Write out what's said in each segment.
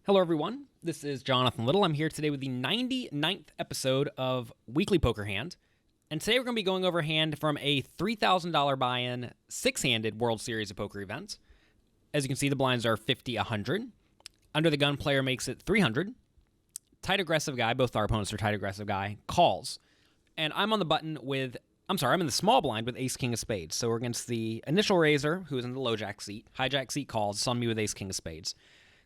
Hello, everyone. This is Jonathan Little. I'm here today with the 99th episode of Weekly Poker Hand. And today we're going to be going over a hand from a $3,000 buy-in, six-handed World Series of Poker event. As you can see, the blinds are 50, 100. Under the gun, player makes it 300. Tight aggressive guy, both our opponents are tight aggressive guy, calls. And I'm on the button with, I'm in the small blind with ace king of spades. So we're against the initial raiser, who is in the low jack seat. High jack seat calls, it's on me with ace king of spades.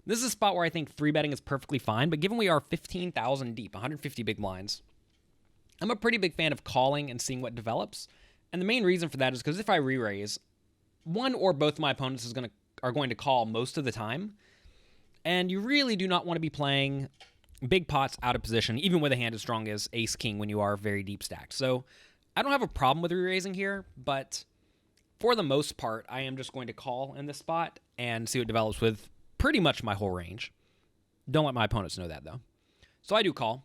This is a spot where I think 3-betting is perfectly fine, but given we are 15,000 deep, 150 big blinds, I'm a pretty big fan of calling and seeing what develops. And the main reason for that is because if I re-raise, one or both of my opponents are going to call most of the time. And you really do not want to be playing big pots out of position, even with a hand as strong as ace-king when you are very deep stacked. So I don't have a problem with re-raising here, but for the most part, I am just going to call in this spot and see what develops with pretty much my whole range. Don't let my opponents know that, though. So I do call,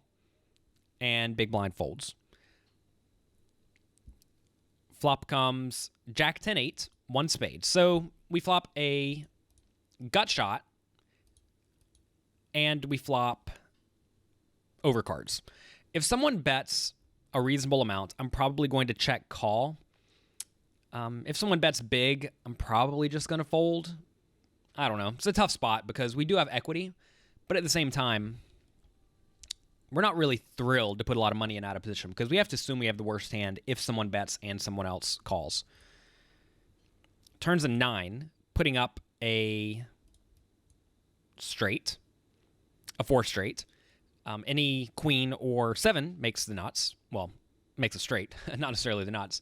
and big blind folds. Flop comes Jack 10-8, one spade. So we flop a gut shot, and we flop overcards. If someone bets a reasonable amount, I'm probably going to check call. If someone bets big, I'm probably just going to fold. I don't know. It's a tough spot because we do have equity, but at the same time, we're not really thrilled to put a lot of money in out of position because we have to assume we have the worst hand if someone bets and someone else calls. Turns a 9, putting up a straight, a 4 straight. Any queen or 7 makes the nuts. Well, makes a straight, not necessarily the nuts.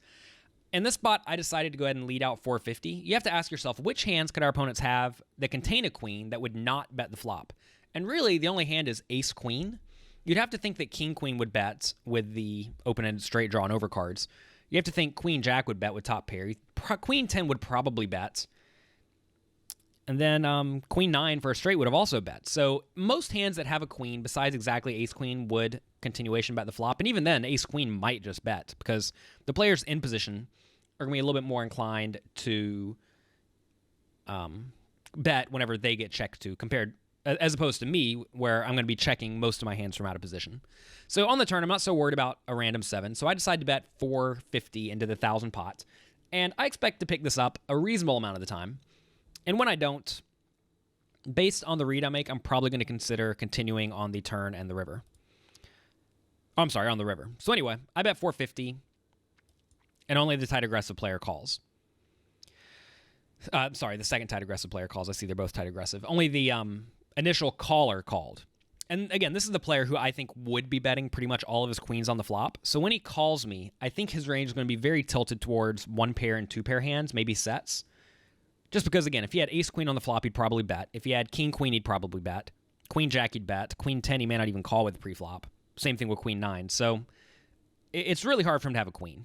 In this spot, I decided to go ahead and lead out 450. You have to ask yourself, which hands could our opponents have that contain a queen that would not bet the flop? And really, the only hand is ace-queen. You'd have to think that king-queen would bet with the open-ended straight draw and overcards. You have to think queen-jack would bet with top pair. Queen-10 would probably bet. And then queen-9 for a straight would have also bet. So most hands that have a queen, besides exactly ace-queen, would continuation bet the flop. And even then, ace-queen might just bet because the players in position are going to be a little bit more inclined to bet whenever they get checked to, compared as opposed to me, where I'm going to be checking most of my hands from out of position. So on the turn, I'm not so worried about a random 7. So I decided to bet 450 into the 1,000 pot. And I expect to pick this up a reasonable amount of the time. And when I don't, based on the read I make, I'm probably going to consider continuing on the turn and the river. Oh, I'm sorry, on the river. So anyway, I bet 450, and only the tight aggressive player calls. Sorry, the second tight aggressive player calls. I see they're both tight aggressive. Only the initial caller called. And again, this is the player who I think would be betting pretty much all of his queens on the flop. So when he calls me, I think his range is going to be very tilted towards 1-pair and 2-pair hands, maybe sets. Just because, again, if he had ace-queen on the flop, he'd probably bet. If he had king-queen, he'd probably bet. Queen-jack, he'd bet. Queen-10, he may not even call with the pre-flop. Same thing with queen-9. So it's really hard for him to have a queen.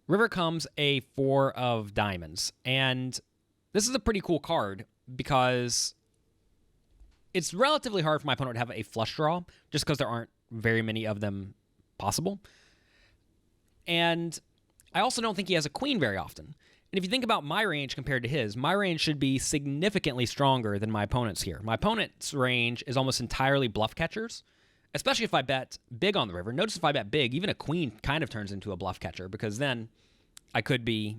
River comes a 4 of diamonds. And this is a pretty cool card because it's relatively hard for my opponent to have a flush draw just because there aren't very many of them possible. And I also don't think he has a queen very often. And if you think about my range compared to his, my range should be significantly stronger than my opponent's here. My opponent's range is almost entirely bluff catchers, especially if I bet big on the river. Notice if I bet big, even a queen kind of turns into a bluff catcher because then I could be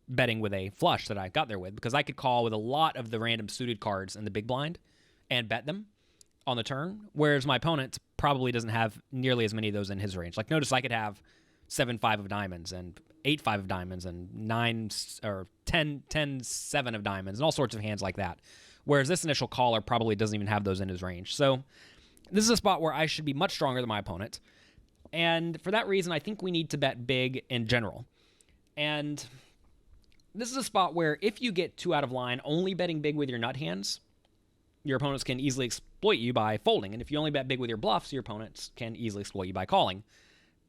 betting with a flush that I got there with because I could call with a lot of the random suited cards in the big blind and bet them on the turn, whereas my opponent probably doesn't have nearly as many of those in his range. Like notice I could have 7-5 of diamonds and 8-5 of diamonds and 9 or 10-7 of diamonds and all sorts of hands like that. Whereas this initial caller probably doesn't even have those in his range. So this is a spot where I should be much stronger than my opponent. And for that reason, I think we need to bet big in general. And this is a spot where if you get 2 out of line, only betting big with your nut hands, your opponents can easily exploit you by folding. And if you only bet big with your bluffs, your opponents can easily exploit you by calling.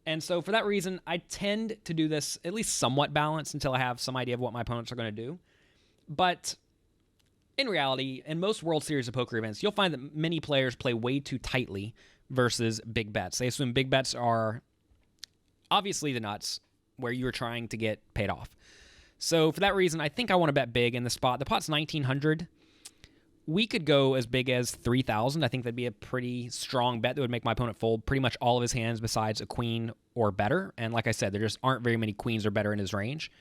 And so for that reason, I tend to do this at least somewhat balanced until I have some idea of what my opponents are going to do. But in reality, in most World Series of Poker events, you'll find that many players play way too tightly versus big bets. They assume big bets are obviously the nuts where you're trying to get paid off. So for that reason, I think I want to bet big in the spot. The pot's 1,900. we could go as big as 3,000. I think that'd be a pretty strong bet that would make my opponent fold pretty much all of his hands besides a queen or better. And like I said, there just aren't very many queens or better in his range.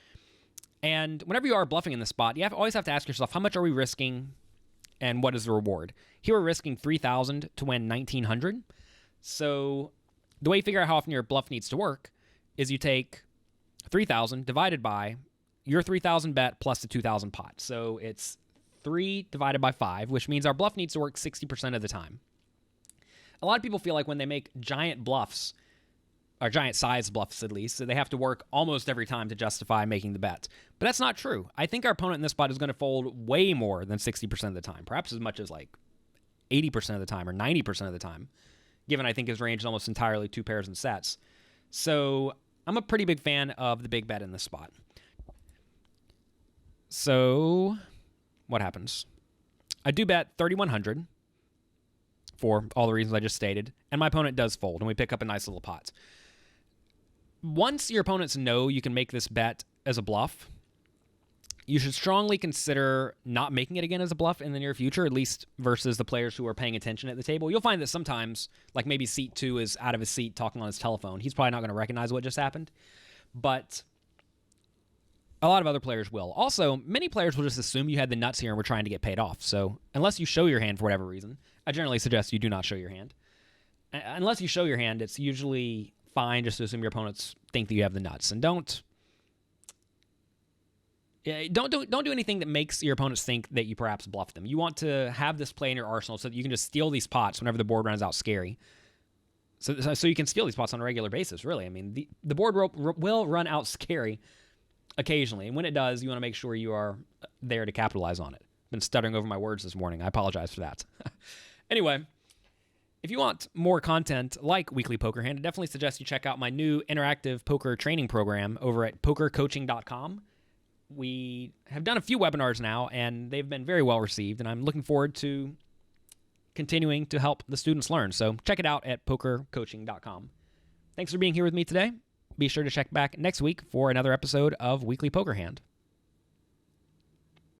And whenever you are bluffing in this spot, you always have to ask yourself, how much are we risking and what is the reward? Here we're risking 3,000 to win 1,900. So the way you figure out how often your bluff needs to work is you take 3,000 divided by your 3,000 bet plus the 2,000 pot. So it's 3 divided by 5, which means our bluff needs to work 60% of the time. A lot of people feel like when they make giant bluffs, or giant size bluffs at least, so they have to work almost every time to justify making the bet. But that's not true. I think our opponent in this spot is going to fold way more than 60% of the time, perhaps as much as like 80% of the time or 90% of the time, given I think his range is almost entirely 2 pairs and sets. So I'm a pretty big fan of the big bet in this spot. So what happens? I do bet 3,100 for all the reasons I just stated, and my opponent does fold, and we pick up a nice little pot. Once your opponents know you can make this bet as a bluff, you should strongly consider not making it again as a bluff in the near future, at least versus the players who are paying attention at the table. You'll find that sometimes, like maybe seat 2 is out of his seat talking on his telephone. He's probably not going to recognize what just happened, but a lot of other players will. Also, many players will just assume you had the nuts here and were trying to get paid off. So unless you show your hand for whatever reason, I generally suggest you do not show your hand. Unless you show your hand, it's usually fine just to assume your opponents think that you have the nuts. And don't do anything that makes your opponents think that you perhaps bluffed them. You want to have this play in your arsenal so that you can just steal these pots whenever the board runs out scary. So you can steal these pots on a regular basis, really. I mean, the board will run out scary occasionally, and when it does, you want to make sure you are there to capitalize on it. I've been stuttering over my words this morning. I apologize for that. Anyway, if you want more content like Weekly Poker Hand, I definitely suggest you check out my new interactive poker training program over at pokercoaching.com. We have done a few webinars now, and they've been very well received, and I'm looking forward to continuing to help the students learn. So check it out at pokercoaching.com. Thanks for being here with me today. Be sure to check back next week for another episode of Weekly Poker Hand.